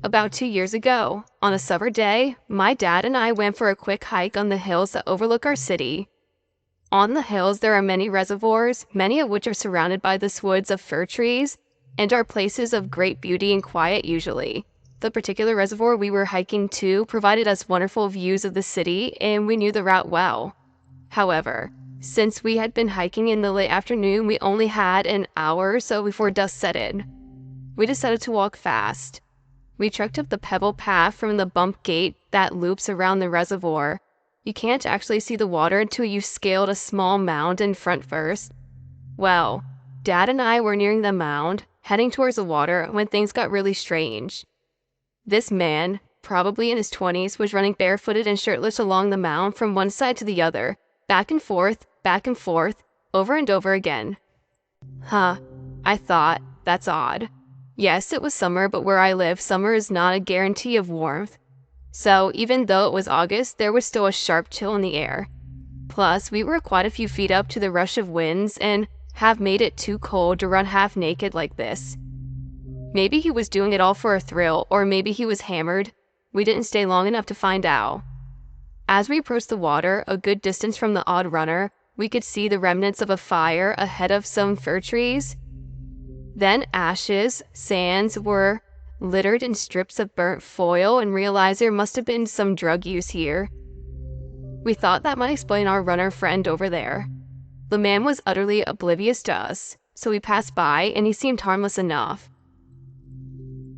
About 2 years ago, on a summer day, my dad and I went for a quick hike on the hills that overlook our city. On the hills, there are many reservoirs, many of which are surrounded by this woods of fir trees, and are places of great beauty and quiet usually. The particular reservoir we were hiking to provided us wonderful views of the city, and we knew the route well. However, since we had been hiking in the late afternoon, we only had an hour or so before dusk set in. We decided to walk fast. We trekked up the pebble path from the bump gate that loops around the reservoir. You can't actually see the water until you've scaled a small mound in front first. Well, Dad and I were nearing the mound, heading towards the water, when things got really strange. This man, probably in his 20s, was running barefooted and shirtless along the mound from one side to the other, back and forth, over and over again. Huh, I thought, that's odd. Yes, it was summer, but where I live, summer is not a guarantee of warmth. So even though it was August, there was still a sharp chill in the air. Plus, we were quite a few feet up to the rush of winds and have made it too cold to run half naked like this. Maybe he was doing it all for a thrill, or maybe he was hammered. We didn't stay long enough to find out. As we approached the water, a good distance from the odd runner, we could see the remnants of a fire ahead of some fir trees. Then ashes, sands were littered in strips of burnt foil, and realized there must have been some drug use here. We thought that might explain our runner friend over there. The man was utterly oblivious to us, so we passed by and he seemed harmless enough.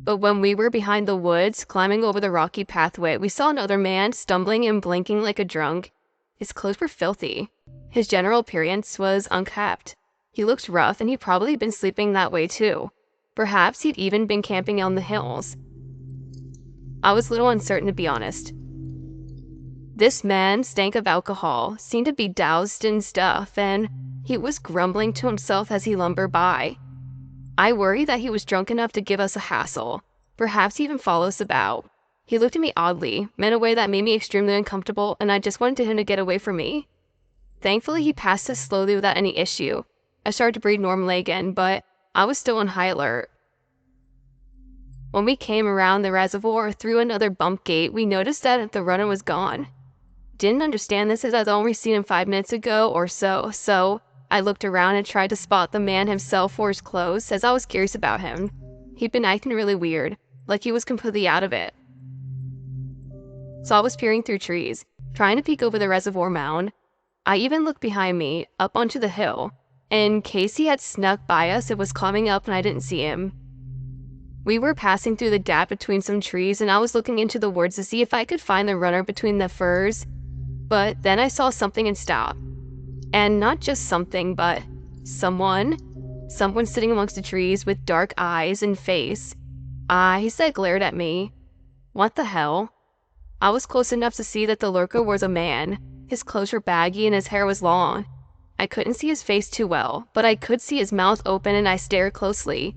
But when we were behind the woods, climbing over the rocky pathway, we saw another man stumbling and blinking like a drunk. His clothes were filthy. His general appearance was unkempt. He looked rough, and he'd probably been sleeping that way too. Perhaps he'd even been camping on the hills. I was a little uncertain, to be honest. This man stank of alcohol, seemed to be doused in stuff, and he was grumbling to himself as he lumbered by. I worried that he was drunk enough to give us a hassle, perhaps even follow us about. He looked at me oddly, in a way that made me extremely uncomfortable, and I just wanted him to get away from me. Thankfully, he passed us slowly without any issue. I started to breathe normally again, but I was still on high alert. When we came around the reservoir through another bump gate, we noticed that the runner was gone. Didn't understand this, as I'd only seen him 5 minutes ago or so I looked around and tried to spot the man himself or his clothes, as I was curious about him. He'd been acting really weird, like he was completely out of it. So I was peering through trees, trying to peek over the reservoir mound. I even looked behind me, up onto the hill, in case he had snuck by us and was climbing up and I didn't see him. We were passing through the gap between some trees, and I was looking into the woods to see if I could find the runner between the firs, but then I saw something and stopped. And not just something, but someone sitting amongst the trees with dark eyes and face. Eyes that glared at me. What the hell? I was close enough to see that the lurker was a man. His clothes were baggy and his hair was long. I couldn't see his face too well, but I could see his mouth open, and I stared closely.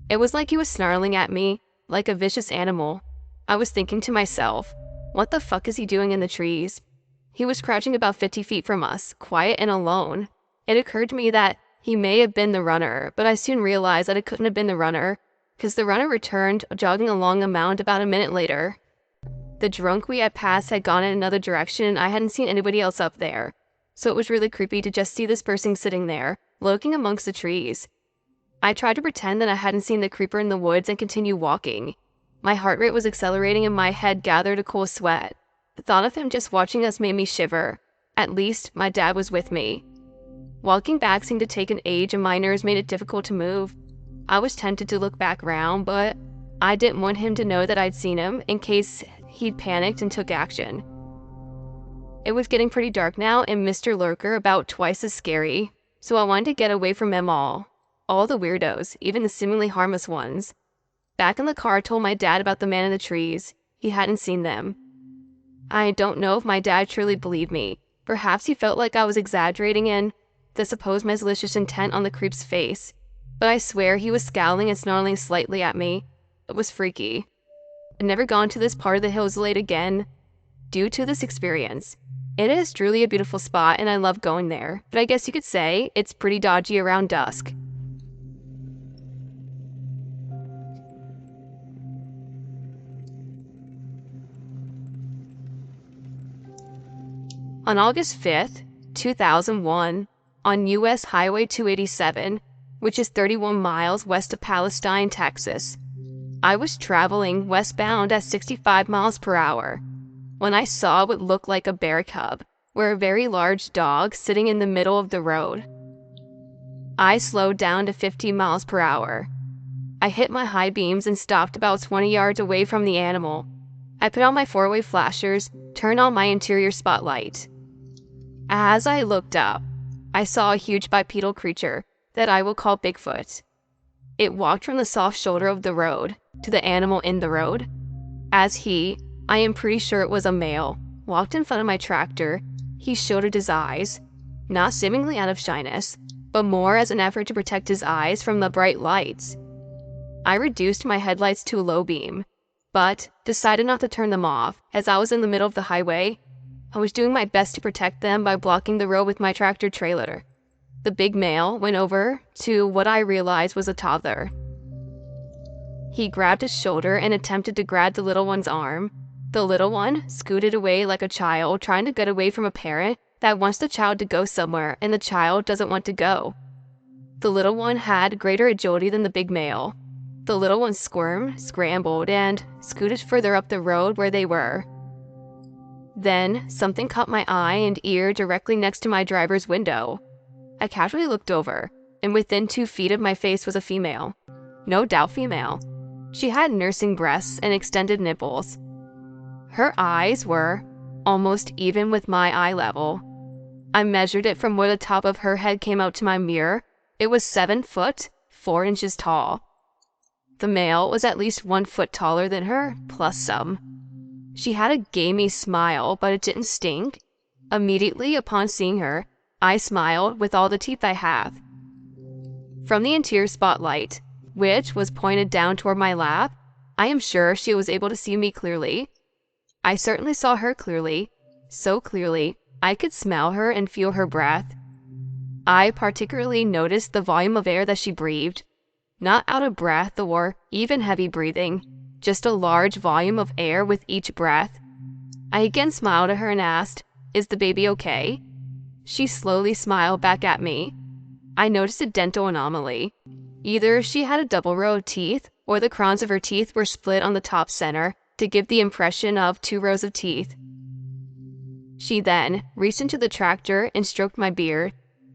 It was like he was snarling at me, like a vicious animal. I was thinking to myself, what the fuck is he doing in the trees? He was crouching about 50 feet from us, quiet and alone. It occurred to me that he may have been the runner, but I soon realized that it couldn't have been the runner, because the runner returned, jogging along a mound about a minute later. The drunk we had passed had gone in another direction, and I hadn't seen anybody else up there. So it was really creepy to just see this person sitting there, lurking amongst the trees. I tried to pretend that I hadn't seen the creeper in the woods and continued walking. My heart rate was accelerating and my head gathered a cool sweat. The thought of him just watching us made me shiver. At least, my dad was with me. Walking back seemed to take an age, and my nerves made it difficult to move. I was tempted to look back round, but I didn't want him to know that I'd seen him, in case he'd panicked and took action. It was getting pretty dark now, and Mr. Lurker about twice as scary, so I wanted to get away from them all the weirdos, even the seemingly harmless ones. Back in the car, I told my dad about the man in the trees. He hadn't seen them. I don't know if my dad truly believed me. Perhaps he felt like I was exaggerating in the supposed malicious intent on the creep's face, but I swear he was scowling and snarling slightly at me. It was freaky. I'd never gone to this part of the hills late again due to this experience. It is truly a beautiful spot, and I love going there, but I guess you could say it's pretty dodgy around dusk. On August 5th, 2001, on U.S. Highway 287, which is 31 miles west of Palestine, Texas, I was traveling westbound at 65 miles per hour when I saw what looked like a bear cub, or a very large dog sitting in the middle of the road. I slowed down to 15 miles per hour. I hit my high beams and stopped about 20 yards away from the animal. I put on my four-way flashers, turned on my interior spotlight. As I looked up, I saw a huge bipedal creature that I will call Bigfoot. It walked from the soft shoulder of the road to the animal in the road. As he, I am pretty sure it was a male, walked in front of my tractor, he shielded his eyes, not seemingly out of shyness, but more as an effort to protect his eyes from the bright lights. I reduced my headlights to a low beam, but decided not to turn them off as I was in the middle of the highway. I was doing my best to protect them by blocking the road with my tractor trailer. The big male went over to what I realized was a toddler. He grabbed his shoulder and attempted to grab the little one's arm. The little one scooted away like a child trying to get away from a parent that wants the child to go somewhere and the child doesn't want to go. The little one had greater agility than the big male. The little one squirmed, scrambled, and scooted further up the road where they were. Then something caught my eye and ear directly next to my driver's window. I casually looked over, and within 2 feet of my face was a female. No doubt female. She had nursing breasts and extended nipples. Her eyes were almost even with my eye level. I measured it from where the top of her head came out to my mirror. It was 7 foot, 4 inches tall. The male was at least 1 foot taller than her, plus some. She had a gamey smile, but it didn't stink. Immediately upon seeing her, I smiled with all the teeth I have. From the interior spotlight, which was pointed down toward my lap, I am sure she was able to see me clearly. I certainly saw her clearly, so clearly I could smell her and feel her breath. I particularly noticed the volume of air that she breathed. Not out of breath or even heavy breathing, just a large volume of air with each breath. I again smiled at her and asked, "Is the baby okay?" She slowly smiled back at me. I noticed a dental anomaly. Either she had a double row of teeth, or the crowns of her teeth were split on the top center to give the impression of 2 rows of teeth. She then reached into the tractor and stroked my beard,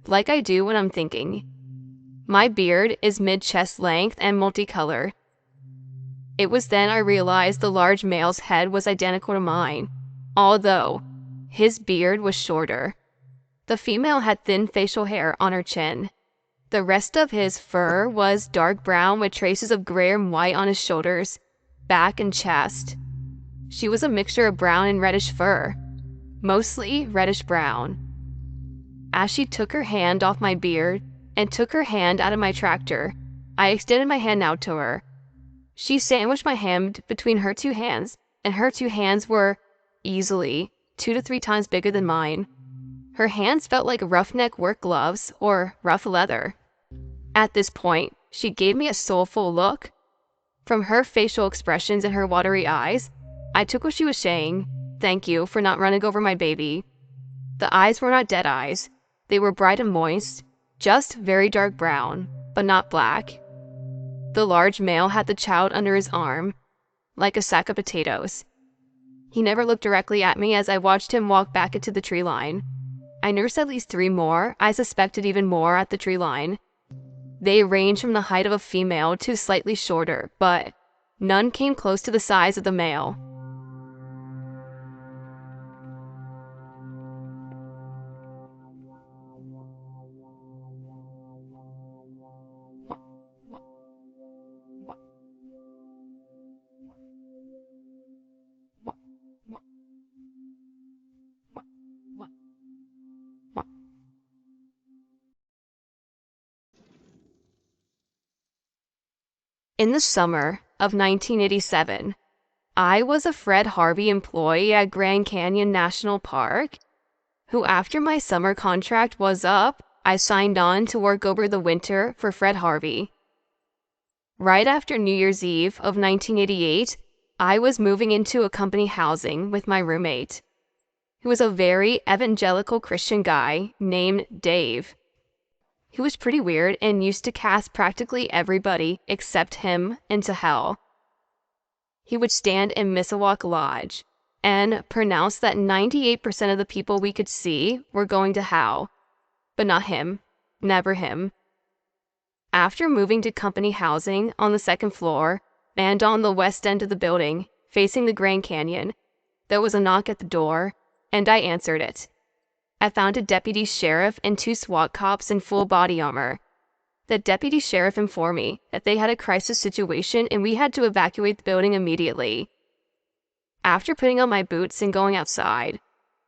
like I do when I'm thinking. My beard is mid-chest length and multicolored. It was then I realized the large male's head was identical to mine, although his beard was shorter. The female had thin facial hair on her chin. The rest of his fur was dark brown with traces of gray and white on his shoulders, back, and chest. She was a mixture of brown and reddish fur, mostly reddish brown. As she took her hand off my beard and took her hand out of my tractor, I extended my hand out to her. She sandwiched my hand between her 2 hands, and her 2 hands were easily 2 to 3 times bigger than mine. Her hands felt like roughneck work gloves or rough leather. At this point, she gave me a soulful look. From her facial expressions and her watery eyes, I took what she was saying. Thank you for not running over my baby. The eyes were not dead eyes. They were bright and moist, just very dark brown, but not black. The large male had the child under his arm, like a sack of potatoes. He never looked directly at me as I watched him walk back into the tree line. I nursed at least 3 more, I suspected even more, at the tree line. They ranged from the height of a female to slightly shorter, but none came close to the size of the male. In the summer of 1987, I was a Fred Harvey employee at Grand Canyon National Park, who after my summer contract was up, I signed on to work over the winter for Fred Harvey. Right after New Year's Eve of 1988, I was moving into a company housing with my roommate. He was a very evangelical Christian guy named Dave. He was pretty weird and used to cast practically everybody except him into hell. He would stand in Missawoc Lodge and pronounce that 98% of the people we could see were going to hell, but not him, never him. After moving to company housing on the second floor and on the west end of the building, facing the Grand Canyon, there was a knock at the door, and I answered it. I found a deputy sheriff and 2 SWAT cops in full body armor. The deputy sheriff informed me that they had a crisis situation and we had to evacuate the building immediately. After putting on my boots and going outside,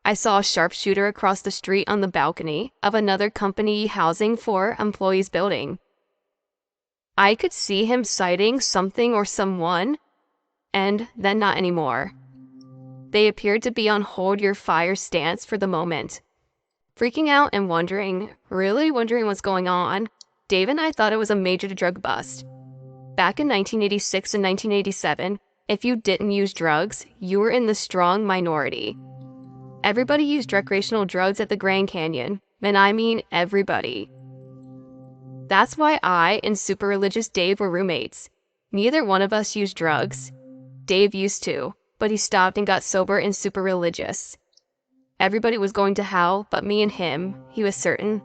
I saw a sharpshooter across the street on the balcony of another company housing for employees building. I could see him sighting something or someone, and then not anymore. They appeared to be on hold your fire stance for the moment. Freaking out and really wondering what's going on, Dave and I thought it was a major drug bust. Back in 1986 and 1987, if you didn't use drugs, you were in the strong minority. Everybody used recreational drugs at the Grand Canyon, and I mean everybody. That's why I and super religious Dave were roommates. Neither one of us used drugs. Dave used to, but he stopped and got sober and super religious. Everybody was going to hell but me and him, he was certain.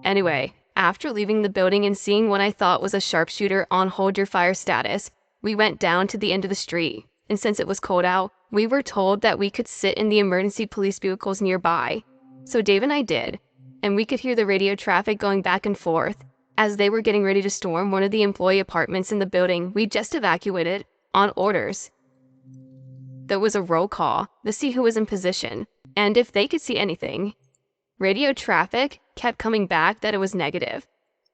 Anyway, after leaving the building and seeing what I thought was a sharpshooter on hold your fire status, we went down to the end of the street, and since it was cold out, we were told that we could sit in the emergency police vehicles nearby. So Dave and I did, and we could hear the radio traffic going back and forth as they were getting ready to storm one of the employee apartments in the building we just evacuated on orders. There was a roll call to see who was in position, and if they could see anything. Radio traffic kept coming back that it was negative.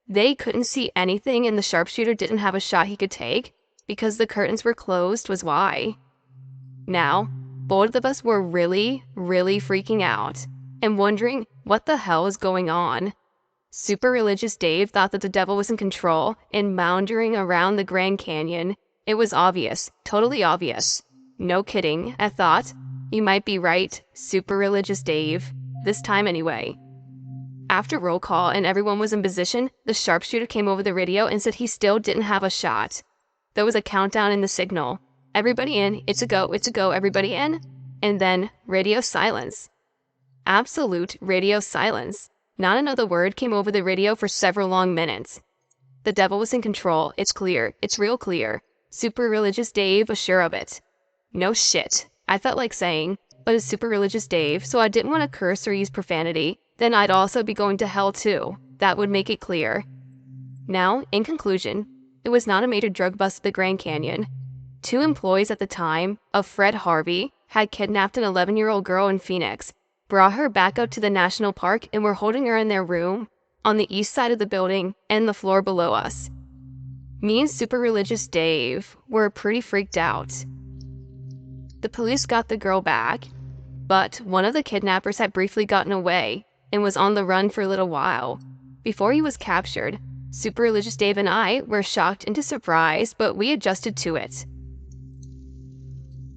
They couldn't see anything and the sharpshooter didn't have a shot he could take because the curtains were closed was why. Now, both of us were really freaking out and wondering what the hell is going on. Super religious Dave thought that the devil was in control and maundering around the Grand Canyon. It was obvious, totally obvious. No kidding, I thought. You might be right, super religious Dave. This time anyway. After roll call and everyone was in position, the sharpshooter came over the radio and said he still didn't have a shot. There was a countdown in the signal. Everybody in, it's a go, everybody in. And then radio silence. Absolute radio silence. Not another word came over the radio for several long minutes. The devil was in control, it's clear, it's real clear. Super religious Dave was sure of it. No shit, I felt like saying, but it's super religious Dave, so I didn't want to curse or use profanity. Then I'd also be going to hell too. That would make it clear. Now, in conclusion, it was not a major drug bust at the Grand Canyon. 2 employees at the time of Fred Harvey had kidnapped an 11-year-old girl in Phoenix, brought her back up to the national park, and were holding her in their room on the east side of the building and the floor below us. Me and super religious Dave were pretty freaked out. The police got the girl back, but one of the kidnappers had briefly gotten away and was on the run for a little while. Before he was captured, super religious Dave and I were shocked into surprise, but we adjusted to it.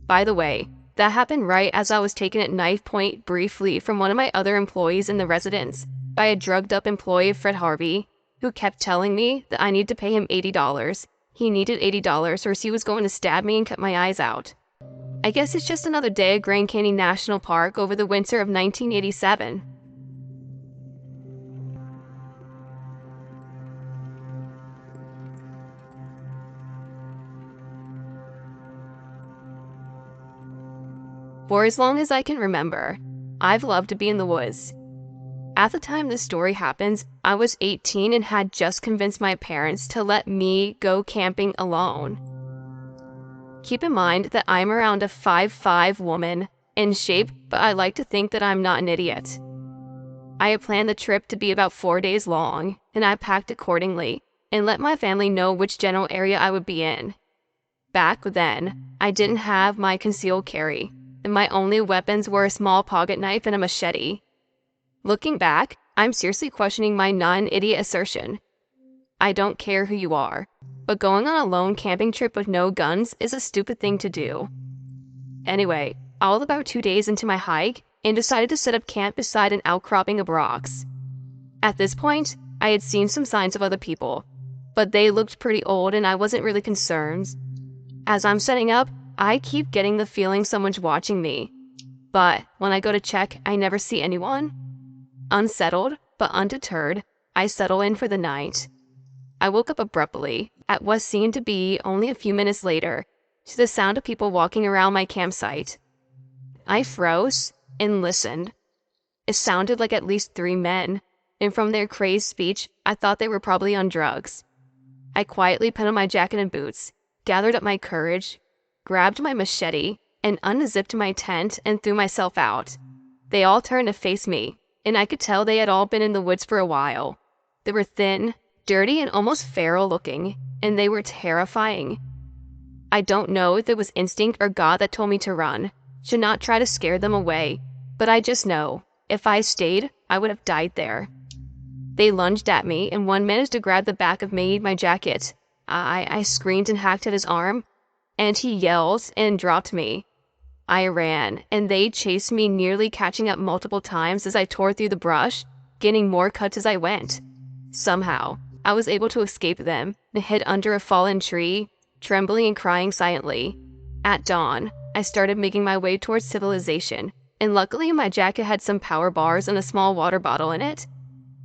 By the way, that happened right as I was taken at knife point briefly from one of my other employees in the residence by a drugged-up employee of Fred Harvey, who kept telling me that I needed to pay him $80. He needed $80 or else he was going to stab me and cut my eyes out. I guess it's just another day at Grand Canyon National Park over the winter of 1987. For as long as I can remember, I've loved to be in the woods. At the time this story happens, I was 18 and had just convinced my parents to let me go camping alone. Keep in mind that I'm around a 5'5" woman, in shape, but I like to think that I'm not an idiot. I had planned the trip to be about 4 days long, and I packed accordingly, and let my family know which general area I would be in. Back then, I didn't have my concealed carry, and my only weapons were a small pocket knife and a machete. Looking back, I'm seriously questioning my non-idiot assertion. I don't care who you are, but going on a lone camping trip with no guns is a stupid thing to do. Anyway, all about 2 days into my hike, and decided to set up camp beside an outcropping of rocks. At this point, I had seen some signs of other people, but they looked pretty old and I wasn't really concerned. As I'm setting up, I keep getting the feeling someone's watching me, but when I go to check, I never see anyone. Unsettled, but undeterred, I settle in for the night. I woke up abruptly, at what seemed to be only a few minutes later, to the sound of people walking around my campsite. I froze and listened. It sounded like at least 3 men, and from their crazed speech, I thought they were probably on drugs. I quietly put on my jacket and boots, gathered up my courage, grabbed my machete, and unzipped my tent and threw myself out. They all turned to face me, and I could tell they had all been in the woods for a while. They were thin, dirty, and almost feral looking, and they were terrifying. I don't know if it was instinct or God that told me to run, to not try to scare them away, but I just know, if I stayed, I would have died there. They lunged at me, and one managed to grab the back of my jacket. I screamed and hacked at his arm, and he yelled and dropped me. I ran, and they chased me, nearly catching up multiple times as I tore through the brush, getting more cuts as I went. Somehow, I was able to escape them and hid under a fallen tree, trembling and crying silently. At dawn, I started making my way towards civilization, and luckily my jacket had some power bars and a small water bottle in it.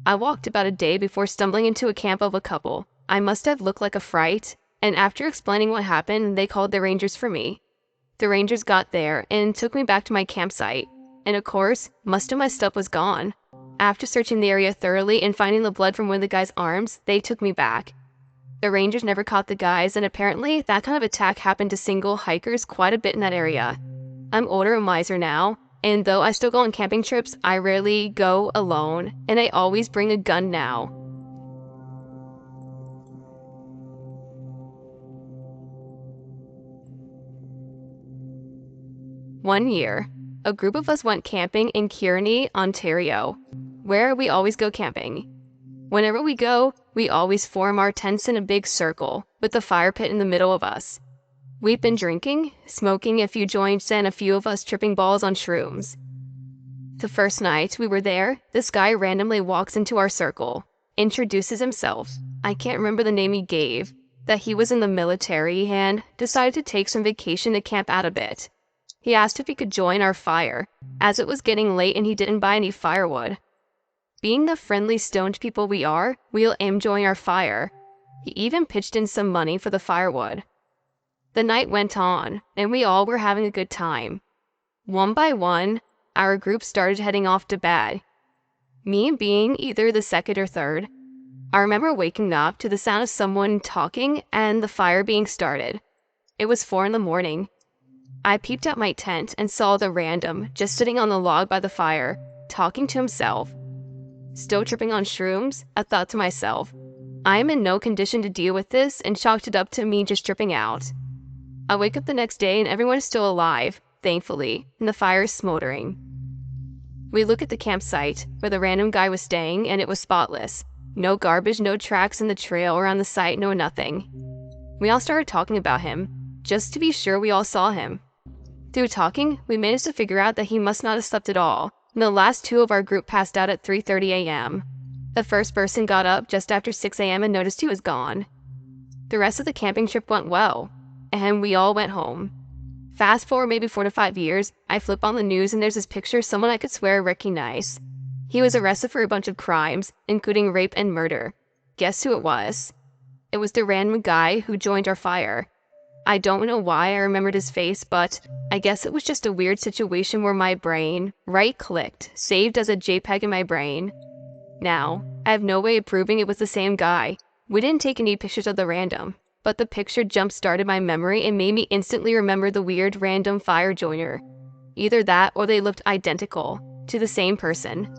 I walked about a day before stumbling into a camp of a couple. I must have looked like a fright, and after explaining what happened, they called the rangers for me. The rangers got there and took me back to my campsite, and of course, most of my stuff was gone. After searching the area thoroughly and finding the blood from one of the guy's arms, they took me back. The rangers never caught the guys, and apparently that kind of attack happened to single hikers quite a bit in that area. I'm older and wiser now, and though I still go on camping trips, I rarely go alone, and I always bring a gun now. One year, a group of us went camping in Kearney, Ontario, where we always go camping. Whenever we go, we always form our tents in a big circle, with the fire pit in the middle of us. We've been drinking, smoking a few joints, and a few of us tripping balls on shrooms. The first night we were there, this guy randomly walks into our circle, introduces himself, I can't remember the name he gave, that he was in the military, and decided to take some vacation to camp out a bit. He asked if he could join our fire, as it was getting late and he didn't buy any firewood. Being the friendly stoned people we are, we let him join our fire. He even pitched in some money for the firewood. The night went on, and we all were having a good time. One by one, our group started heading off to bed. Me being either the second or third. I remember waking up to the sound of someone talking and the fire being started. It was 4 a.m. I peeped out my tent and saw the random just sitting on the log by the fire, talking to himself. Still tripping on shrooms, I thought to myself, I am in no condition to deal with this, and chalked it up to me just tripping out. I wake up the next day and everyone is still alive, thankfully, and the fire is smoldering. We look at the campsite where the random guy was staying, and it was spotless. No garbage, no tracks in the trail or on the site, no nothing. We all started talking about him, just to be sure we all saw him. Through talking, we managed to figure out that he must not have slept at all, and the last 2 of our group passed out at 3:30 a.m. The first person got up just after 6 a.m. and noticed he was gone. The rest of the camping trip went well, and we all went home. Fast forward maybe 4 to 5 years, I flip on the news and there's this picture of someone I could swear I recognize. He was arrested for a bunch of crimes, including rape and murder. Guess who it was? It was the random guy who joined our fire. I don't know why I remembered his face, but I guess it was just a weird situation where my brain right-clicked, saved as a JPEG in my brain. Now, I have no way of proving it was the same guy. We didn't take any pictures of the random, but the picture jump-started my memory and made me instantly remember the weird random fire joiner. Either that or they looked identical to the same person.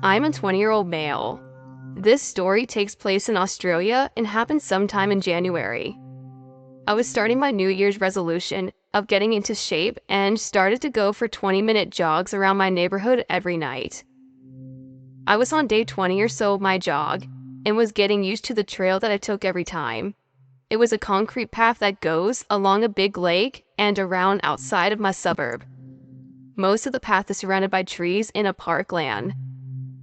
I'm a 20-year-old male. This story takes place in Australia and happened sometime in January. I was starting my New Year's resolution of getting into shape and started to go for 20-minute jogs around my neighborhood every night. I was on day 20 or so of my jog and was getting used to the trail that I took every time. It was a concrete path that goes along a big lake and around outside of my suburb. Most of the path is surrounded by trees in a parkland.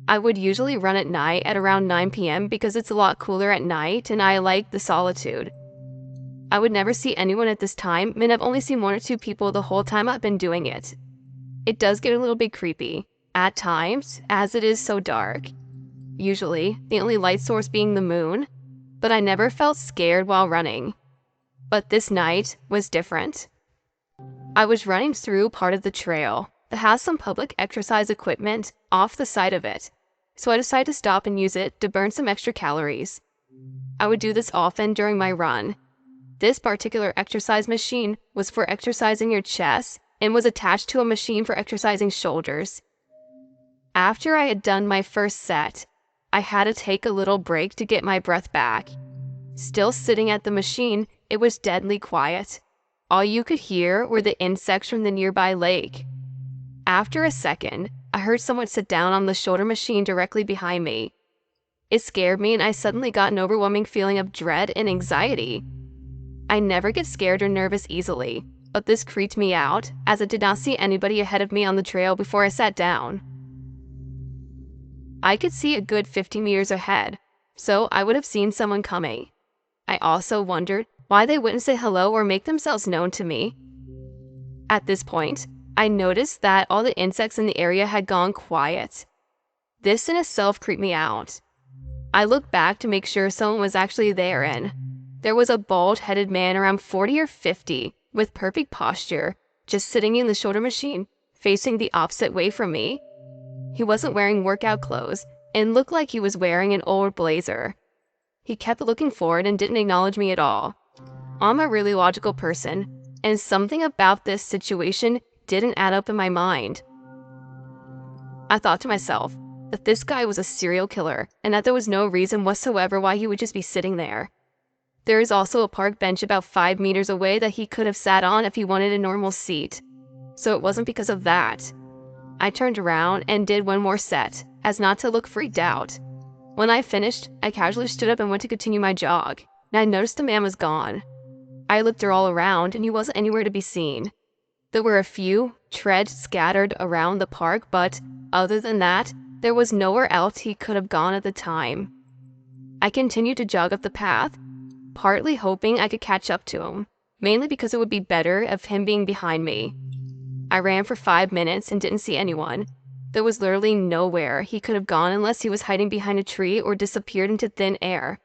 I would usually run at night at around 9 p.m. because it's a lot cooler at night and I like the solitude. I would never see anyone at this time, and I've only seen one or two people the whole time I've been doing it. It does get a little bit creepy, at times, as it is so dark. Usually, the only light source being the moon, but I never felt scared while running. But this night was different. I was running through part of the trail that has some public exercise equipment off the side of it, so I decided to stop and use it to burn some extra calories. I would do this often during my run. This particular exercise machine was for exercising your chest and was attached to a machine for exercising shoulders. After I had done my first set, I had to take a little break to get my breath back. Still sitting at the machine, it was deadly quiet. All you could hear were the insects from the nearby lake. After a second, I heard someone sit down on the shoulder machine directly behind me. It scared me and I suddenly got an overwhelming feeling of dread and anxiety. I never get scared or nervous easily, but this creeped me out as I did not see anybody ahead of me on the trail before I sat down. I could see a good 50 meters ahead, so I would have seen someone coming. I also wondered why they wouldn't say hello or make themselves known to me. At this point, I noticed that all the insects in the area had gone quiet. This in itself creeped me out. I looked back to make sure someone was actually there and there was a bald-headed man around 40 or 50 with perfect posture, just sitting in the shoulder machine, facing the opposite way from me. He wasn't wearing workout clothes and looked like he was wearing an old blazer. He kept looking forward and didn't acknowledge me at all. I'm a really logical person, and something about this situation didn't add up in my mind. I thought to myself that this guy was a serial killer and that there was no reason whatsoever why he would just be sitting there. There is also a park bench about 5 meters away that he could have sat on if he wanted a normal seat. So it wasn't because of that. I turned around and did one more set, as not to look freaked out. When I finished, I casually stood up and went to continue my jog, and I noticed the man was gone. I looked all around and he wasn't anywhere to be seen. There were a few treads scattered around the park, but other than that, there was nowhere else he could have gone at the time. I continued to jog up the path, partly hoping I could catch up to him, mainly because it would be better of him being behind me. I ran for 5 minutes and didn't see anyone. There was literally nowhere he could have gone unless he was hiding behind a tree or disappeared into thin air.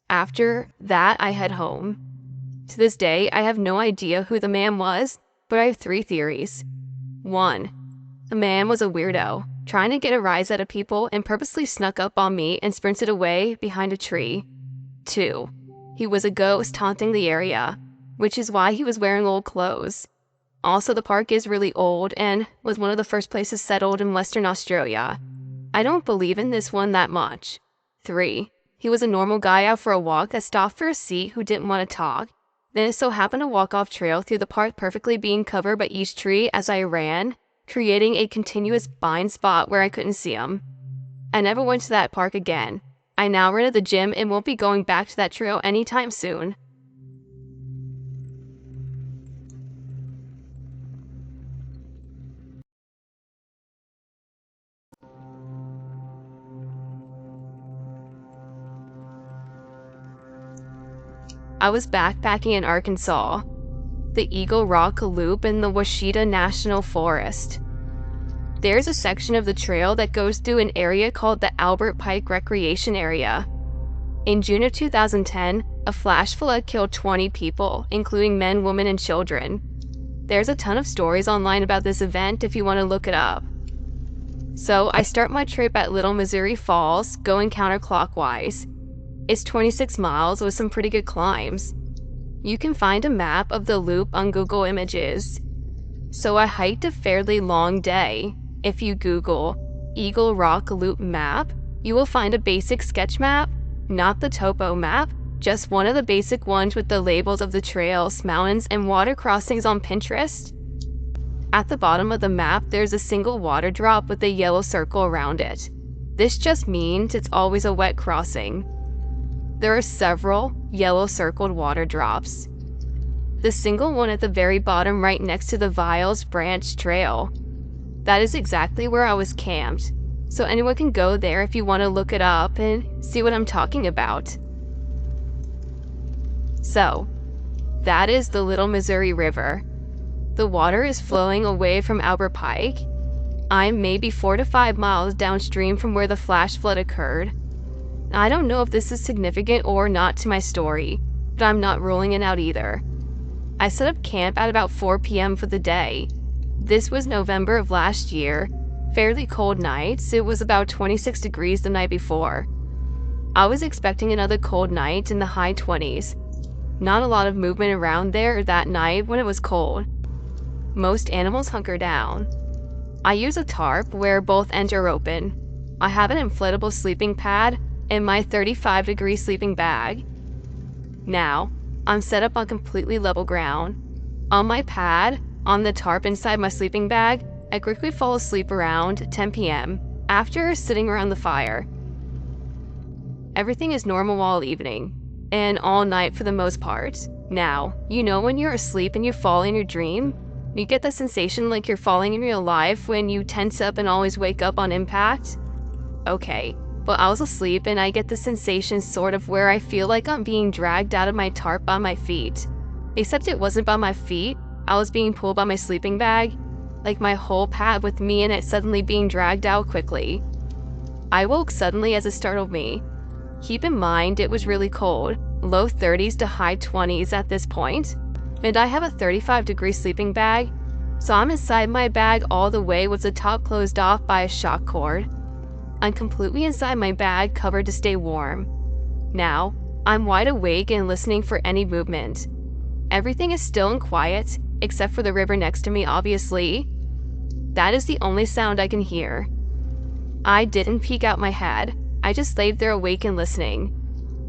After that, I head home. To this day, I have no idea who the man was, but I have 3 theories. 1. The man was a weirdo, trying to get a rise out of people and purposely snuck up on me and sprinted away behind a tree. 2. He was a ghost haunting the area, which is why he was wearing old clothes. Also, the park is really old and was one of the first places settled in Western Australia. I don't believe in this one that much. 3. He was a normal guy out for a walk that stopped for a seat who didn't want to talk. Then it so happened to walk off trail through the park perfectly being covered by each tree as I ran, creating a continuous blind spot where I couldn't see him. I never went to that park again. I now run at the gym and won't be going back to that trail anytime soon. I was backpacking in Arkansas, the Eagle Rock Loop in the Washita National Forest. There's a section of the trail that goes through an area called the Albert Pike Recreation Area. In June of 2010, a flash flood killed 20 people, including men, women, and children. There's a ton of stories online about this event if you want to look it up. So I start my trip at Little Missouri Falls, going counterclockwise. It's 26 miles with some pretty good climbs. You can find a map of the loop on Google Images. So I hiked a fairly long day. If you Google Eagle Rock Loop map, you will find a basic sketch map, not the topo map, just one of the basic ones with the labels of the trails, mountains, and water crossings on Pinterest. At the bottom of the map, there's a single water drop with a yellow circle around it. This just means it's always a wet crossing. There are several yellow circled water drops. The single one at the very bottom right next to the Viles Branch Trail. That is exactly where I was camped, so anyone can go there if you want to look it up and see what I'm talking about. So, that is the Little Missouri River. The water is flowing away from Albert Pike. I'm maybe 4 to 5 miles downstream from where the flash flood occurred. I don't know if this is significant or not to my story, but I'm not ruling it out either. I set up camp at about 4 p.m. for the day. This was November of last year, fairly cold nights. It was about 26 degrees the night before. I was expecting another cold night in the high 20s. Not a lot of movement around there that night when it was cold. Most animals hunker down. I use a tarp where both ends are open. I have an inflatable sleeping pad and my 35-degree sleeping bag. Now, I'm set up on completely level ground. On my pad, on the tarp inside my sleeping bag, I quickly fall asleep around 10 p.m. after sitting around the fire. Everything is normal all evening, and all night for the most part. Now, you know when you're asleep and you fall in your dream? You get the sensation like you're falling in real life when you tense up and always wake up on impact? Okay, well I was asleep and I get the sensation sort of where I feel like I'm being dragged out of my tarp by my feet. Except it wasn't by my feet, I was being pulled by my sleeping bag, like my whole pad with me in it suddenly being dragged out quickly. I woke suddenly as it startled me. Keep in mind it was really cold, low 30s to high 20s at this point. And I have a 35-degree sleeping bag, so I'm inside my bag all the way with the top closed off by a shock cord. I'm completely inside my bag, covered to stay warm. Now, I'm wide awake and listening for any movement. Everything is still and quiet, except for the river next to me, obviously. That is the only sound I can hear. I didn't peek out my head. I just laid there awake and listening.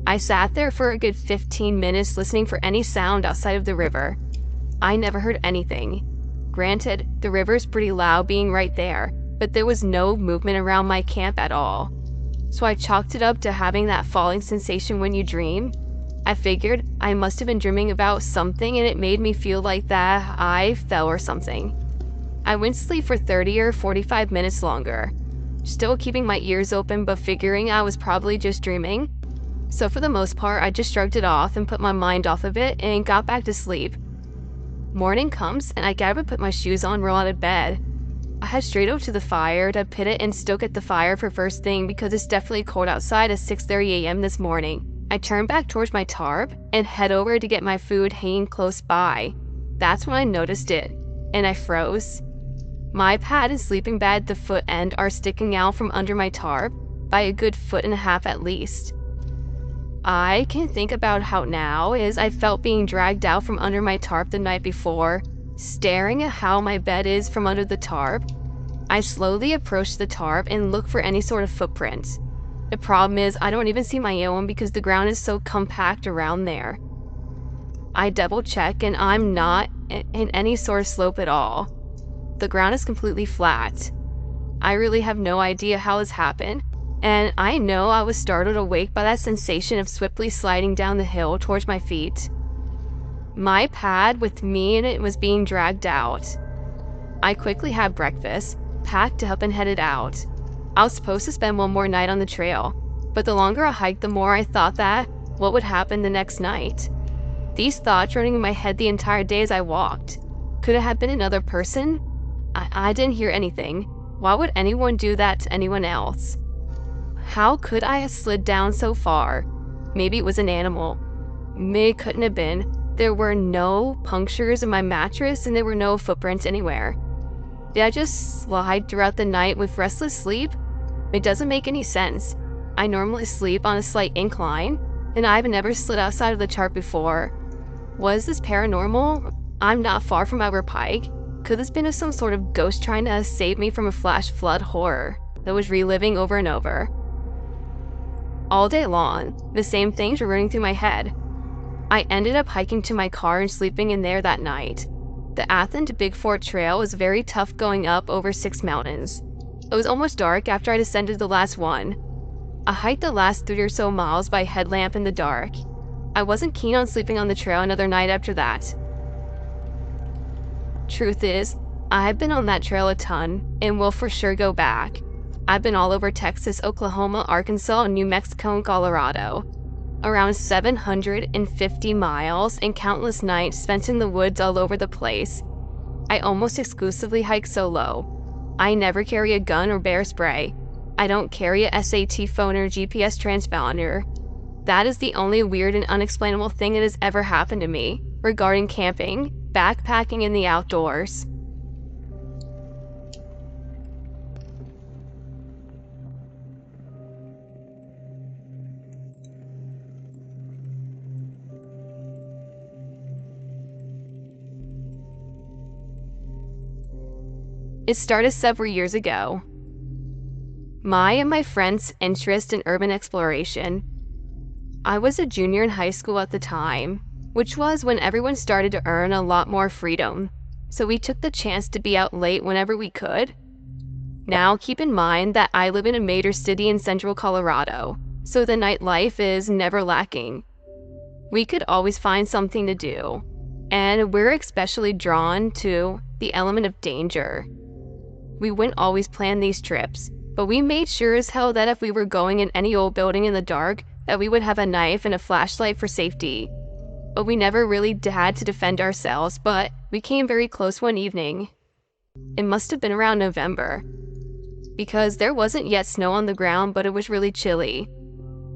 I sat there for a good 15 minutes listening for any sound outside of the river. I never heard anything. Granted, the river's pretty loud being right there, but there was no movement around my camp at all. So I chalked it up to having that falling sensation when you dream. I figured I must have been dreaming about something and it made me feel like that I fell or something. I went to sleep for 30 or 45 minutes longer, still keeping my ears open but figuring I was probably just dreaming. So for the most part, I just shrugged it off and put my mind off of it and got back to sleep. Morning comes and I get up and put my shoes on and roll out of bed. I head straight over to the fire to pit it and stoke at the fire for first thing because it's definitely cold outside at 6:30 a.m. this morning. I turn back towards my tarp and head over to get my food hanging close by. That's when I noticed it, and I froze. My pad and sleeping bag at the foot end are sticking out from under my tarp by a good 1.5 feet at least. I can think about how now is I felt being dragged out from under my tarp the night before, staring at how my bed is from under the tarp. I slowly approach the tarp and look for any sort of footprint. The problem is I don't even see my own because the ground is so compact around there. I double check and I'm not in any sort of slope at all. The ground is completely flat. I really have no idea how this happened. And I know I was startled awake by that sensation of swiftly sliding down the hill towards my feet. My pad with me in it was being dragged out. I quickly had breakfast, packed up and headed out. I was supposed to spend one more night on the trail, but the longer I hiked, the more I thought that what would happen the next night. These thoughts running in my head the entire day as I walked. Could it have been another person? I didn't hear anything. Why would anyone do that to anyone else? How could I have slid down so far? Maybe it was an animal. Maybe it couldn't have been. There were no punctures in my mattress and there were no footprints anywhere. Did I just slide throughout the night with restless sleep? It doesn't make any sense. I normally sleep on a slight incline, and I've never slid outside of the chart before. Was this paranormal? I'm not far from Albert Pike. Could this been some sort of ghost trying to save me from a flash flood horror that was reliving over and over? All day long, the same things were running through my head. I ended up hiking to my car and sleeping in there that night. The Athens to Big Fort Trail was very tough going up over 6 mountains. It was almost dark after I descended the last one. I hiked the last 3 or so miles by headlamp in the dark. I wasn't keen on sleeping on the trail another night after that. Truth is, I've been on that trail a ton and will for sure go back. I've been all over Texas, Oklahoma, Arkansas, New Mexico, and Colorado. Around 750 miles and countless nights spent in the woods all over the place. I almost exclusively hike solo. I never carry a gun or bear spray. I don't carry a SAT phone or GPS transponder. That is the only weird and unexplainable thing that has ever happened to me regarding camping, backpacking in the outdoors. It started several years ago. My and my friend's interest in urban exploration. I was a junior in high school at the time, which was when everyone started to earn a lot more freedom, so we took the chance to be out late whenever we could. Now, keep in mind that I live in a major city in central Colorado, so the nightlife is never lacking. We could always find something to do, and we're especially drawn to the element of danger. We wouldn't always plan these trips, but we made sure as hell that if we were going in any old building in the dark, that we would have a knife and a flashlight for safety. But we never really had to defend ourselves, but we came very close one evening. It must have been around November, because there wasn't yet snow on the ground, but it was really chilly.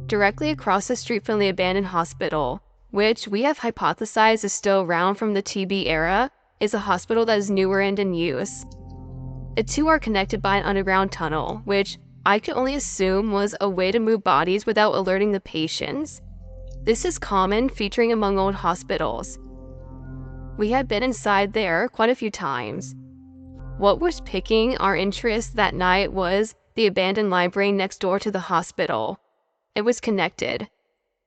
Directly across the street from the abandoned hospital, which we have hypothesized is still around from the TB era, is a hospital that is newer and in use. The two are connected by an underground tunnel, which I could only assume was a way to move bodies without alerting the patients. This is common, featuring among old hospitals. We had been inside there quite a few times. What was piquing our interest that night was the abandoned library next door to the hospital. It was connected,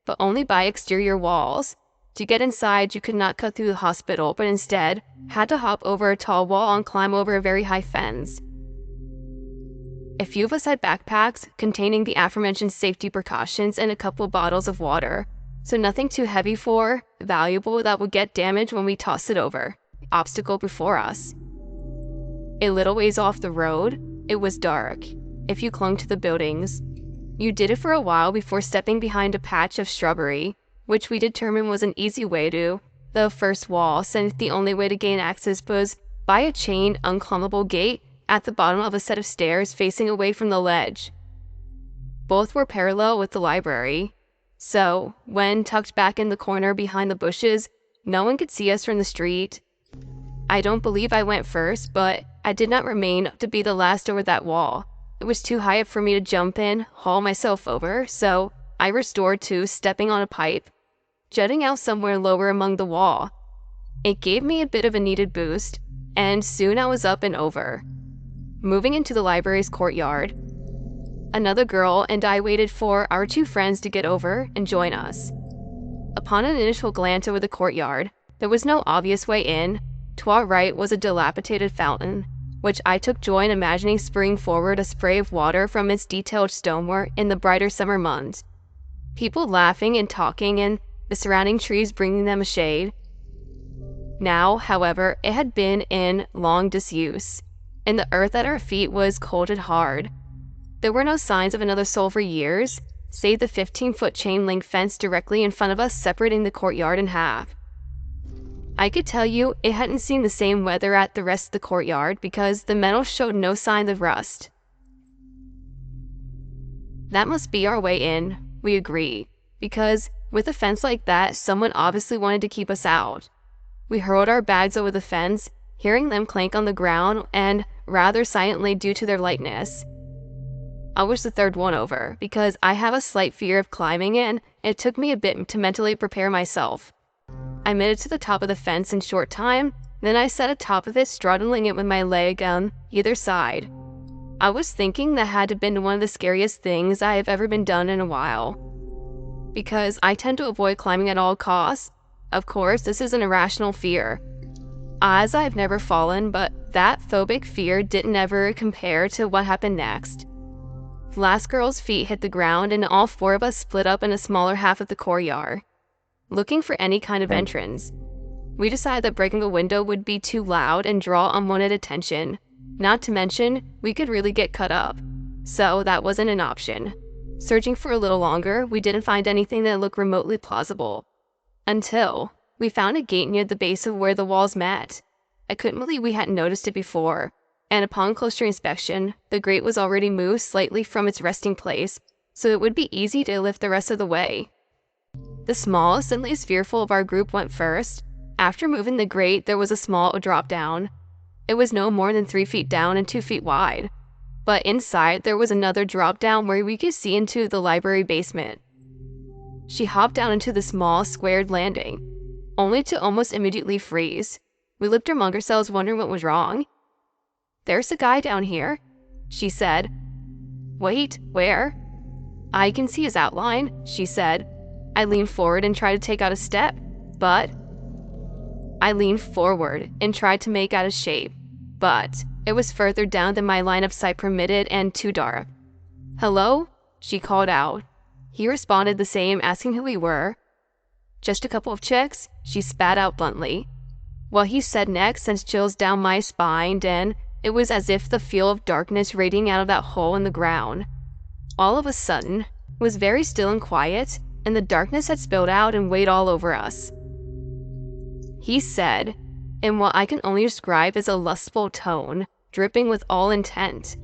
but only by exterior walls. To get inside, you could not cut through the hospital, but instead had to hop over a tall wall and climb over a very high fence. A few of us had backpacks containing the aforementioned safety precautions and a couple bottles of water, so nothing too heavy for valuable that would get damaged when we tossed it over the obstacle before us. A little ways off the road, it was dark. If you clung to the buildings, you did it for a while before stepping behind a patch of shrubbery, which we determined was an easy way to the first wall, since the only way to gain access was by a chained, unclimbable gate at the bottom of a set of stairs facing away from the ledge. Both were parallel with the library, so when tucked back in the corner behind the bushes, no one could see us from the street. I don't believe I went first, but I did not remain to be the last over that wall. It was too high up for me to jump in, haul myself over, so I restored to stepping on a pipe, jutting out somewhere lower among the wall. It gave me a bit of a needed boost, and soon I was up and over. Moving into the library's courtyard, another girl and I waited for our two friends to get over and join us. Upon an initial glance over the courtyard, there was no obvious way in. To our right was a dilapidated fountain, which I took joy in imagining springing forward a spray of water from its detailed stonework in the brighter summer months. People laughing and talking and the surrounding trees bringing them a shade. Now, however, it had been in long disuse, and the earth at our feet was cold and hard. There were no signs of another soul for years, save the 15-foot chain-link fence directly in front of us separating the courtyard in half. I could tell you it hadn't seen the same weather at the rest of the courtyard because the metal showed no signs of rust. That must be our way in, we agreed, because with a fence like that, someone obviously wanted to keep us out. We hurled our bags over the fence, hearing them clank on the ground, and rather silently due to their lightness. I was the third one over, because I have a slight fear of climbing in, and it took me a bit to mentally prepare myself. I made it to the top of the fence in short time, then I sat atop of it, straddling it with my leg on either side. I was thinking that had to have been one of the scariest things I have ever been done in a while, because I tend to avoid climbing at all costs. Of course, this is an irrational fear, as I've never fallen, but That phobic fear didn't ever compare to what happened next. The last girl's feet hit the ground and all four of us split up in a smaller half of the courtyard, looking for any kind of entrance. We decided that breaking a window would be too loud and draw unwanted attention. Not to mention, we could really get cut up. So that wasn't an option. Searching for a little longer, we didn't find anything that looked remotely plausible. Until we found a gate near the base of where the walls met. I couldn't believe we hadn't noticed it before, and upon closer inspection, the grate was already moved slightly from its resting place, so it would be easy to lift the rest of the way. The smallest and least fearful of our group went first. After moving the grate, there was a small drop down. It was no more than 3 feet down and 2 feet wide. But inside, there was another drop down where we could see into the library basement. She hopped down into the small, squared landing, only to almost immediately freeze. We looked among ourselves, wondering what was wrong. "There's a guy down here," she said. "Wait, where?" "I can see his outline," she said. I leaned forward and tried to take out a step, but I leaned forward and tried to make out a shape, but it was further down than my line of sight permitted and too dark. "Hello?" she called out. He responded the same, asking who we were. "Just a couple of chicks," she spat out bluntly. What he said next sent chills down my spine, and it was as if the feel of darkness radiating out of that hole in the ground. All of a sudden, it was very still and quiet, and the darkness had spilled out and weighed all over us. He said, in what I can only describe as a lustful tone, dripping with all intent,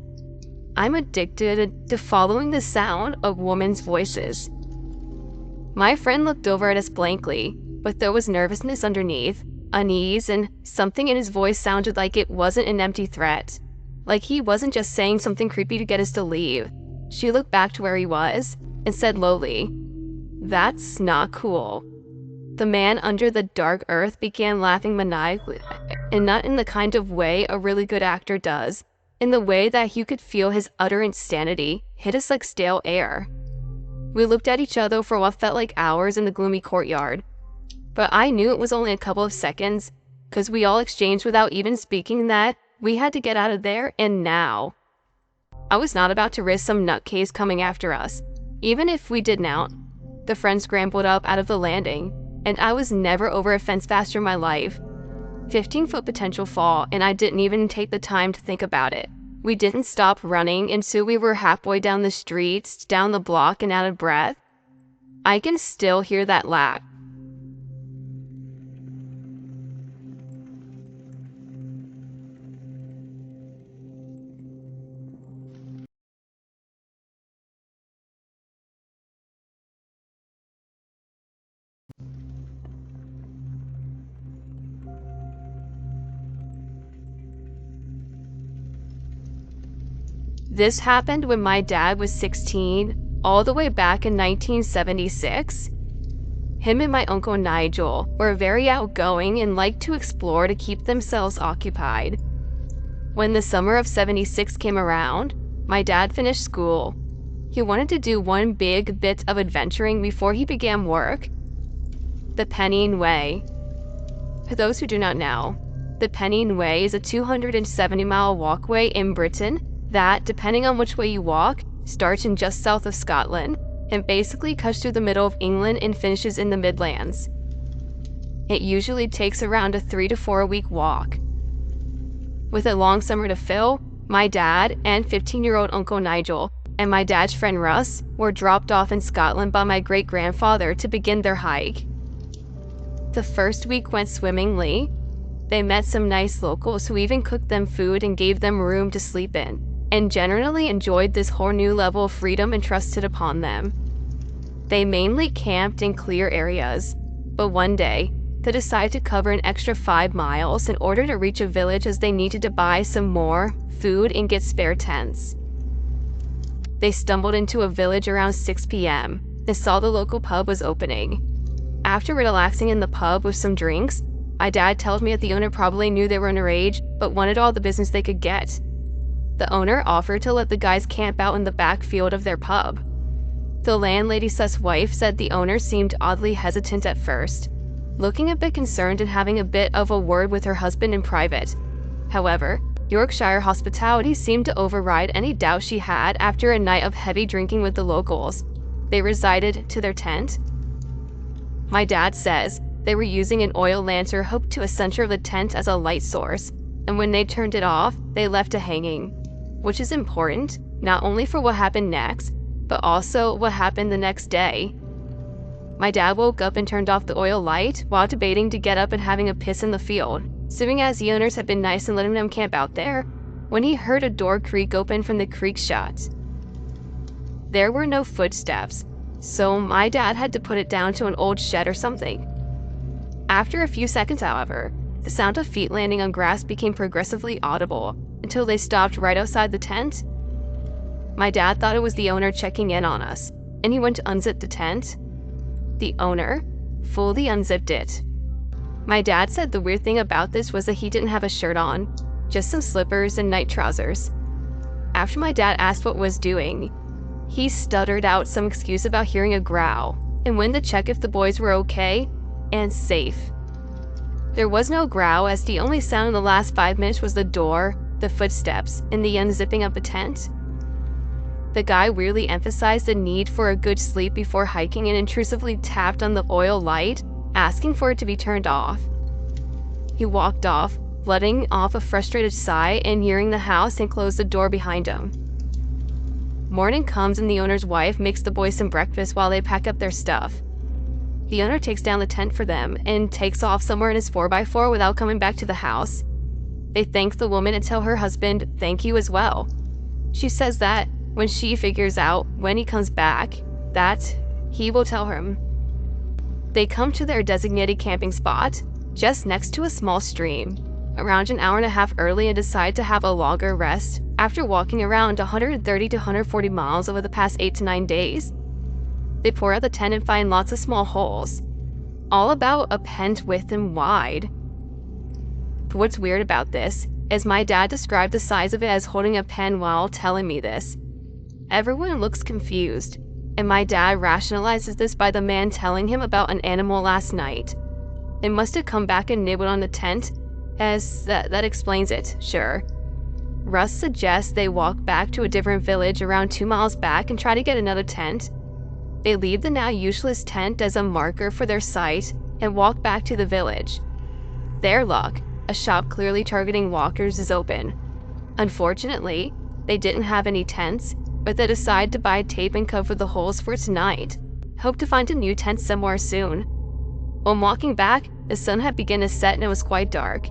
"I'm addicted to following the sound of women's voices." My friend looked over at us blankly, but there was nervousness underneath, unease, and something in his voice sounded like it wasn't an empty threat. Like he wasn't just saying something creepy to get us to leave. She looked back to where he was and said lowly, "That's not cool." The man under the dark earth began laughing maniacally, and not in the kind of way a really good actor does, in the way that you could feel his utter insanity hit us like stale air. We looked at each other for what felt like hours in the gloomy courtyard, but I knew it was only a couple of seconds, because we all exchanged without even speaking that we had to get out of there, and now. I was not about to risk some nutcase coming after us, even if we did not. The friend scrambled up out of the landing, and I was never over a fence faster in my life. 15-foot potential fall, and I didn't even take the time to think about it. We didn't stop running until we were halfway down the streets, down the block, and out of breath. I can still hear that laugh. This happened when my dad was 16, all the way back in 1976. Him and my uncle Nigel were very outgoing and liked to explore to keep themselves occupied. When the summer of '76 came around, my dad finished school. He wanted to do one big bit of adventuring before he began work. The Pennine Way. For those who do not know, the Pennine Way is a 270-mile walkway in Britain that, depending on which way you walk, starts in just south of Scotland and basically cuts through the middle of England and finishes in the Midlands. It usually takes around a 3 to 4 week walk. With a long summer to fill, my dad and 15-year-old Uncle Nigel and my dad's friend Russ were dropped off in Scotland by my great-grandfather to begin their hike. The first week went swimmingly. They met some nice locals who even cooked them food and gave them room to sleep in, and generally enjoyed this whole new level of freedom entrusted upon them. They mainly camped in clear areas, but one day, they decided to cover an extra 5 miles in order to reach a village as they needed to buy some more food and get spare tents. They stumbled into a village around 6 p.m. and saw the local pub was opening. After relaxing in the pub with some drinks, my dad tells me that the owner probably knew they were underage, but wanted all the business they could get. The owner offered to let the guys camp out in the back field of their pub. The landlady's wife said the owner seemed oddly hesitant at first, looking a bit concerned and having a bit of a word with her husband in private. However, Yorkshire hospitality seemed to override any doubt she had after a night of heavy drinking with the locals. They resided to their tent. My dad says they were using an oil lantern hooked to a center of the tent as a light source, and when they turned it off, they left it hanging, which is important, not only for what happened next, but also what happened the next day. My dad woke up and turned off the oil light while debating to get up and having a piss in the field, assuming as the owners had been nice and letting them camp out there, when he heard a door creak open from the creek shut. There were no footsteps, so my dad had to put it down to an old shed or something. After a few seconds, however, the sound of feet landing on grass became progressively audible until they stopped right outside the tent. My dad thought it was the owner checking in on us, and he went to unzip the tent. The owner fully unzipped it. My dad said the weird thing about this was that he didn't have a shirt on, just some slippers and night trousers. After my dad asked what was doing, he stuttered out some excuse about hearing a growl and went to check if the boys were okay and safe. There was no growl, as the only sound in the last 5 minutes was the door, the footsteps, and the unzipping of the tent. The guy weirdly emphasized the need for a good sleep before hiking and intrusively tapped on the oil light, asking for it to be turned off. He walked off, letting off a frustrated sigh and nearing the house and closed the door behind him. Morning comes and the owner's wife makes the boys some breakfast while they pack up their stuff. The owner takes down the tent for them and takes off somewhere in his 4x4 without coming back to the house. They thank the woman and tell her husband thank you as well. She says that when she figures out when he comes back, that he will tell him. They come to their designated camping spot, just next to a small stream, around an hour and a half early, and decide to have a longer rest after walking around 130 to 140 miles over the past 8 to 9 days. They pour out the tent and find lots of small holes, all about a pent width and wide. But what's weird about this is my dad described the size of it as holding a pen while telling me this. Everyone looks confused, and my dad rationalizes this by the man telling him about an animal last night. It must have come back and nibbled on the tent, as that explains it, sure. Russ suggests they walk back to a different village around 2 miles back and try to get another tent. They leave the now useless tent as a marker for their site and walk back to the village. Their luck, a shop clearly targeting walkers is open. Unfortunately, they didn't have any tents, but they decide to buy tape and cover the holes for tonight. Hope to find a new tent somewhere soon. When walking back, the sun had begun to set and it was quite dark.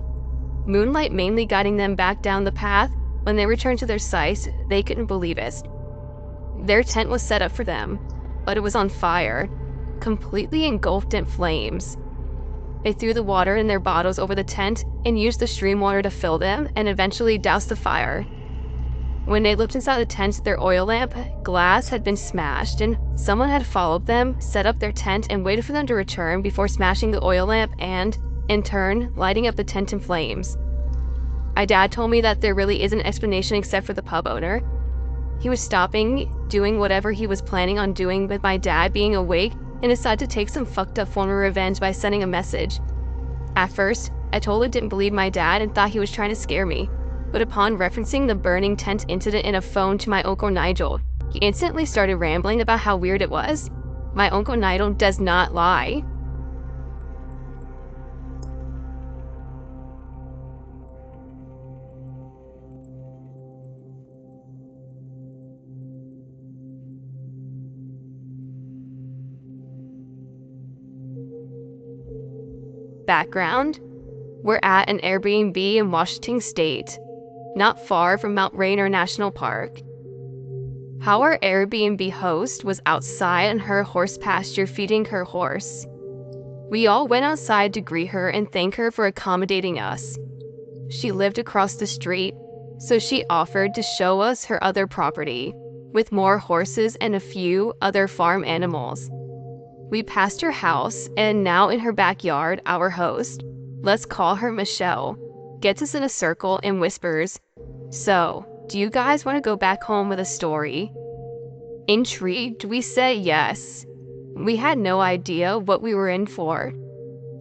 Moonlight mainly guiding them back down the path. When they returned to their site, they couldn't believe it. Their tent was set up for them, but it was on fire, completely engulfed in flames. They threw the water in their bottles over the tent and used the stream water to fill them and eventually doused the fire. When they looked inside the tent, their oil lamp glass had been smashed, and someone had followed them, set up their tent, and waited for them to return before smashing the oil lamp and, in turn, lighting up the tent in flames. My dad told me that there really isn't an explanation except for the pub owner. He was stopping doing whatever he was planning on doing with my dad being awake and decided to take some fucked up form of revenge by sending a message. At first, I totally didn't believe my dad and thought he was trying to scare me. But upon referencing the burning tent incident in a phone to my Uncle Nigel, he instantly started rambling about how weird it was. My Uncle Nigel does not lie. Background: we're at an Airbnb in Washington State, not far from Mount Rainier National Park. How our Airbnb host was outside in her horse pasture feeding her horse. We all went outside to greet her and thank her for accommodating us. She lived across the street, so she offered to show us her other property, with more horses and a few other farm animals. We passed her house, and now in her backyard, our host, let's call her Michelle, gets us in a circle and whispers, "So, do you guys want to go back home with a story?" Intrigued, we say yes. We had no idea what we were in for.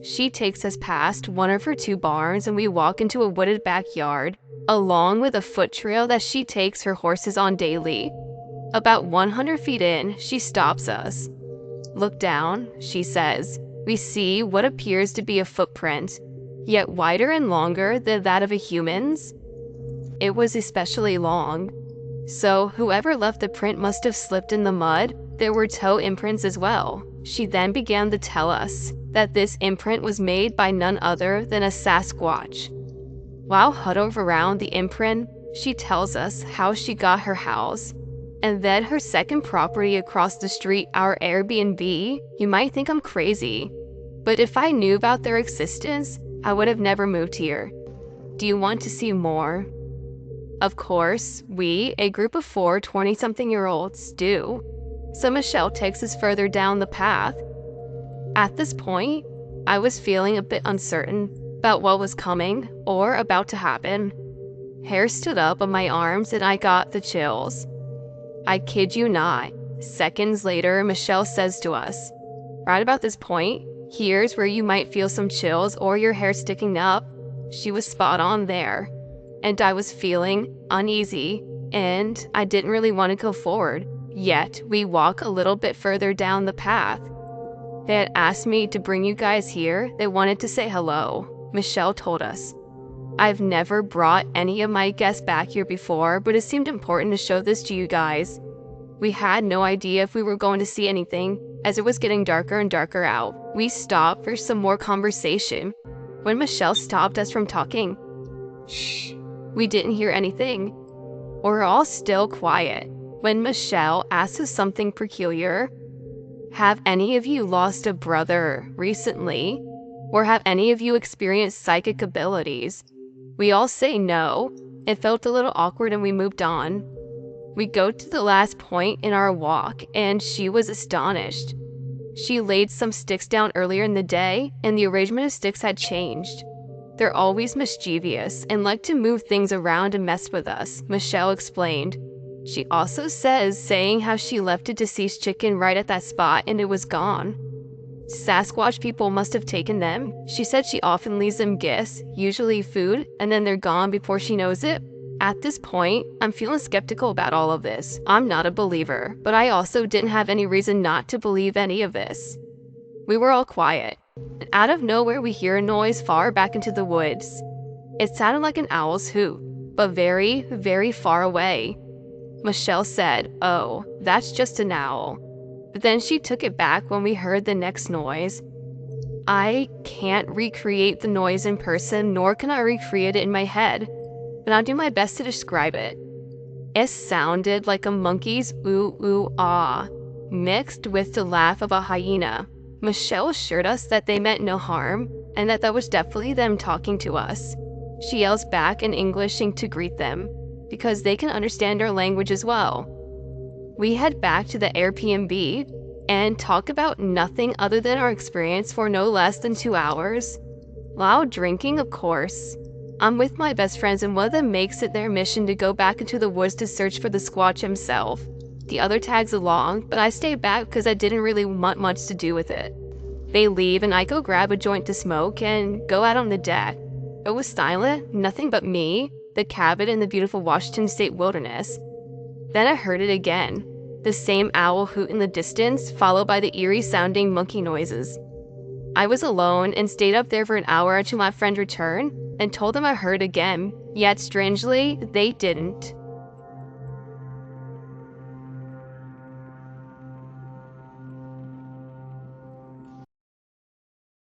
She takes us past one of her 2 barns and we walk into a wooded backyard, along with a foot trail that she takes her horses on daily. About 100 feet in, she stops us. "Look down," she says. We see what appears to be a footprint, yet wider and longer than that of a human's. It was especially long. So whoever left the print must have slipped in the mud. There were toe imprints as well. She then began to tell us that this imprint was made by none other than a Sasquatch. While huddled around the imprint, she tells us how she got her house, and then her second property across the street, our Airbnb. You might think I'm crazy, but if I knew about their existence, I would have never moved here. Do you want to see more? Of course, we, a group of 4 20-something-year-olds, do. So Michelle takes us further down the path. At this point, I was feeling a bit uncertain about what was coming or about to happen. Hair stood up on my arms and I got the chills. I kid you not. Seconds later, Michelle says to us, "Right about this point, here's where you might feel some chills or your hair sticking up." She was spot on there. And I was feeling uneasy, and I didn't really want to go forward. Yet, we walk a little bit further down the path. They had asked me to bring you guys here. They wanted to say hello, Michelle told us. I've never brought any of my guests back here before, but it seemed important to show this to you guys. We had no idea if we were going to see anything, as it was getting darker and darker out. We stopped for some more conversation. When Michelle stopped us from talking, "Shh." We didn't hear anything. We're all still quiet when Michelle asks us something peculiar. Have any of you lost a brother recently? Or have any of you experienced psychic abilities? We all say no. It felt a little awkward and we moved on. We go to the last point in our walk and she was astonished. She laid some sticks down earlier in the day and the arrangement of sticks had changed. They're always mischievous and like to move things around and mess with us, Michelle explained. She also saying how she left a deceased chicken right at that spot and it was gone. Sasquatch people must have taken them. She said she often leaves them gifts, usually food, and then they're gone before she knows it. At this point, I'm feeling skeptical about all of this. I'm not a believer, but I also didn't have any reason not to believe any of this. We were all quiet. And out of nowhere, we hear a noise far back into the woods. It sounded like an owl's hoot, but very, very far away. Michelle said, "Oh, that's just an owl." But then she took it back when we heard the next noise. I can't recreate the noise in person, nor can I recreate it in my head, but I'll do my best to describe it. It sounded like a monkey's ooh ooh ah, mixed with the laugh of a hyena. Michelle assured us that they meant no harm, and that was definitely them talking to us. She yells back in English to greet them, because they can understand our language as well. We head back to the Airbnb and talk about nothing other than our experience for no less than 2 hours. While drinking, of course. I'm with my best friends and one of them makes it their mission to go back into the woods to search for the Squatch himself. The other tags along, but I stay back because I didn't really want much to do with it. They leave and I go grab a joint to smoke and go out on the deck. It was silent, nothing but me, the cabin, and the beautiful Washington State wilderness. Then I heard it again, the same owl hoot in the distance, followed by the eerie-sounding monkey noises. I was alone and stayed up there for an hour until my friend returned and told them I heard again, yet strangely, they didn't.